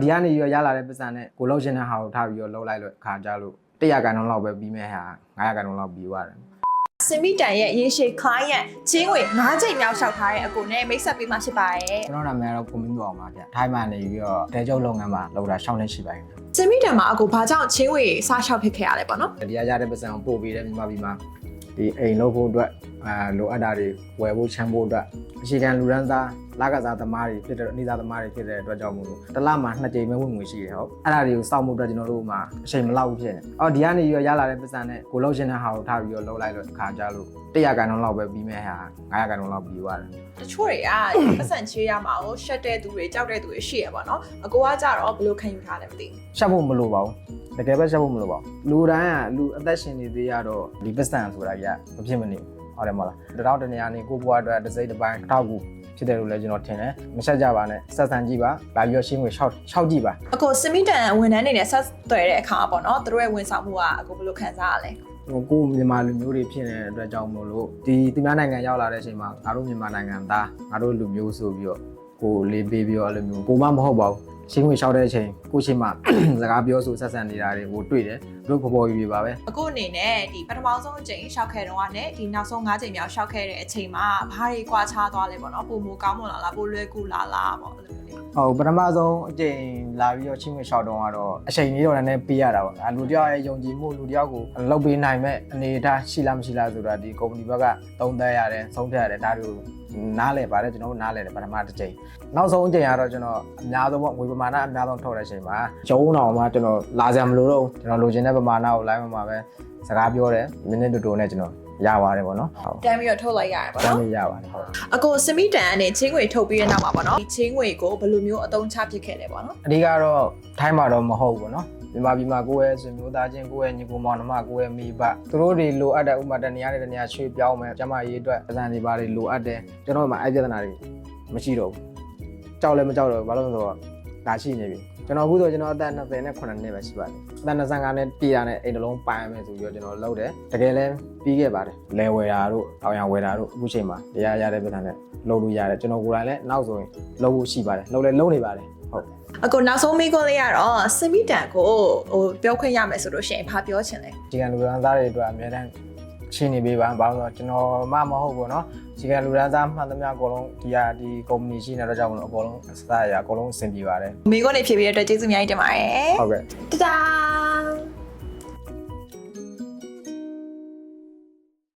ဒီကနေရရလာတဲ့ပတ်စံနဲ့ကိုလှုပ်ရှင်တဲ့ဟာကိုထားပြီးတော့လှုပ်လိုက်လို့ခါကြလို့100ကန်လောက်ပဲပြီးမဲ့ဟာ900ကန်လောက်ပြီးသွားတယ်စင်မီတန်ရဲ့ရေရှည် client ချင်းဝင်9ချိန်မြောက်လျှောက်ထားတဲ့အကူနဲ့မိတ်ဆက်ပေးမှဖြစ်ပါရဲ့ကျွန်တော်နာမည်ကတော့ကိုမင်းတို့အောင်ပါဗျထိုင်းမှာနေပြီးတော့တဲကျုပ်လုပ်ငန်းမှာလုပ်တာ6နှစ်ရှိပါပြီစင်မီတန်မှာအကူဘာကြောင့်ချင်းဝင်စလျှောက်ဖြစ်ခဲ့ရလဲပေါ့နော်ဒီရရတဲ့ပတ်စံကိုပို့ပေးတယ်မြန်မာပြည်မှာဒီအိမ်လုပ်ဖို့အတွက်လိုအပ်တာတွေဝယ်ဖို့ချမ်းဖို့အတွက်အခြေခံလူရန်သားလာကစားသမားတွေဖြစ်တဲ့အနည်းသားသမားတွေဖြစ်တဲ့အတွက်ကြောင့်မို့လို့တစ်လမှာ2ကြိမ်ပဲဝင်ငွေရှိတယ်ဟုတ်အဲ့ဒါတွေကိုစောင့်မှုအတွက်ကျွန်တော်တို့မှာအချိန်မလောက်ဘူးဖြစ်နေဒီကနေရလာတဲ့ပတ်စံနဲ့ကိုလှုပ်ရှင်တဲ့ဟာကိုထားပြီးတော့လှုပ်လိုက်လို့ခါကြလို့100ကန်လောက်ပဲပြီးမဲ့ဟာ900ကန်လောက်ပြီးသွားတယ်တချို့တွေကပတ်စံချေးရမှာကိုရှက်တဲ့သူတွေကြောက်တဲ့သူတွေရှိရပါတော့အကူကကြတော့ဘယ်လိုခံယူထားလဲမသိဘူးရှက်ဖို့မလိုပါဘူးတကယ်ပဲရှက်ဖို့မလိုပါဘူးလူတိုင်းကလူအသက်ရှင်နေသေးရတော့ဒီပတ်စံဆိုတာကြီးကမဖြစ်မနေဟုတ်တယ်မလားတတော်တနေရာနေကိုဘွားအတွက်တစ်စိတ်တစ်ပိုင်းထောက်ကူဖြစ်တယ်လို့လည်းကျွန်တော်ထင်တယ်မဆက်ကြပါနဲ့ဆက်ဆံကြည့်ပါလာပြီးတော့ရှင်းငွေ6ကြည့်ပါအခုစမီတန်ဝန်ထမ်းနေနဲ့ဆက်သွယ်တဲ့အခါပေါ့နော်သူတို့ရဲ့ဝန်ဆောင်မှုကအခုဘယ်လိုခံစားရလဲကိုမြန်မာလူမျိုးတွေဖြစ်နေတဲ့အတွက်ကြောင့်မို့လို့ဒီသူများနိုင်ငံရောက်လာတဲ့အချိန်မှာငါတို့မြန်မာနိုင်ငံသားငါတို့လူမျိုးဆိုပြီးတော့ကိုလေးပေးပြီးတော့အဲ့လိုမျိုးကိုမမဟုတ်ပါဘူးရှင်းငွေလျှောက်တဲ့အချိန်ကိုချင်းမှစကားပြောဆိုဆက်ဆံနေတာတွေကိုတွေ့တယ်တို့ပေါ်ပေါ်ပြီးပါပဲအခုအနေနဲ့ဒီပထမဆုံးအချိန်လျှောက်ခဲ့တော့ကနဲ့ဒီနောက်ဆုံး9ချိန်မြောက်လျှောက်ခဲ့တဲ့အချိန်မှာဘာတွေကွာခြားသွားလဲပေါ့နော်ပုံမကောင်းမလားပိုလွယ်ကူလားပေါ့အဲ့လိုမျိုးဟုတ်ပထမဆုံးအချိန်လာပြီးတော့ချင်းငွေလျှောက်တော့ကတော့အချိန်လေးတော့လည်းပေးရတာပေါ့လူတယောက်ရဲ့ယုံကြည်မှုလူတယောက်ကိုလုပ်ပေးနိုင်မဲ့အနေအထားရှိလားမရှိလားဆိုတာဒီကုမ္ပဏီဘက်ကသုံးသပ်ရတယ်ဆုံးဖြတ်ရတယ်ဒါတို့နားလဲပါတယ်ကျွန်တော်တို့နားလဲတယ်ပထမတစ်ချိန်နောက်ဆုံးအချိန်ကတော့ကျွန်တော်အများဆုံးပေါ့ငွေပမာဏအများဆုံးထုတ်တဲ့အချိန်မှာကျုံးတော်မှာကျွန်တော်လာစရာမလိုတော့ကျွန်တော်လိုချင်တဲ့ပမာဏကို live မှာပဲစကားပြောတယ်မိနစ်တူနဲ့ကျွန်တော်ရပါတယ်ပေါ့နော်ဟုတ်တမ်းပြီးတော့ထုတ်လိုက်ရတယ်ပေါ့နော်တမ်းပြီးရပါတယ်ဟုတ်အခုစမီတန်ကနေချင်းငွေထုတ်ပြီးတဲ့နောက်မှာပေါ့နော်ဒီချင်းငွေကိုဘယ်လိုမျိုးအသုံးချဖြစ်ခဲ့လဲပေါ့နော်အဓိကတော့ထိုင်းမှာတော့မဟုတ်ဘူးနော်မြန်မာပြည်မှာကိုယ့်ရဲ့ဆွေမျိုးသားချင်းကိုယ့်ရဲ့ညီကိုမောင်နှမကိုယ့်ရဲ့မိဘသူတို့တွေလိုအပ်တဲ့ဥပမာတနေရာနဲ့တနေရာရွှေ့ပြောင်းမယ်ကျမရေးအတွက်ပစံတွေပါတွေလိုအပ်တယ်ကျွန်တော်မှအဲ့ပြဿနာတွေမရှိတော့ဘူးကြောက်လည်းမကြောက်တော့ဘူးဘာလို့လဲဆိုတော့ဒါရှိနေပြီကျွန်တော်အခုဆိုကျွန်တော်အသက်28နှစ်ပဲရှိပါတယ်အသက်25နဲ့ပြည်တာနဲ့အိမ်တစ်လုံးပိုင်ရမယ်ဆိုပြီးတော့ကျွန်တော်လုပ်တယ်တကယ်လည်းပြီးခဲ့ပါတယ်လဲဝယ်တာတို့တောင်ရဝယ်တာတို့အခုချိန်မှာတရားရတဲ့ပြဿနာနဲ့လုပ်လို့ရတယ်ကျွန်တော်ကိုယ်တိုင်လည်းနောက်ဆိုရင်လုပ်ဖို့ရှိပါတယ်လုပ်လည်းလုပ်နေပါတယ်ဟုတ်အခုနောက်ဆုံးမိခွန်းလေးကတော့စမီတန်ကိုပြောခွင့်ရမယ်ဆိုလို့ရှိရင်ဘာပြောချင်လဲဒီကလူရန်သားတွေအတွက်အများတန်းရှင်းနေပေးပါဘာလို့ဆိုတော့ကျွန်တော်မဟုတ်ဘူးเนาะဒီကလူရန်သားမှန်သမျှအကုန်လုံးဒီကုမ္ပဏီရှိနေတဲ့ကြောင့်မလို့အကုန်လုံးစတာရအကုန်လုံးအဆင်ပြေပါတယ်မိခွန်းလေးဖြည့်ပေးတဲ့အတွက်ကျေးဇူးအများကြီးတင်ပါတယ်ဟုတ်ကဲ့တဒါ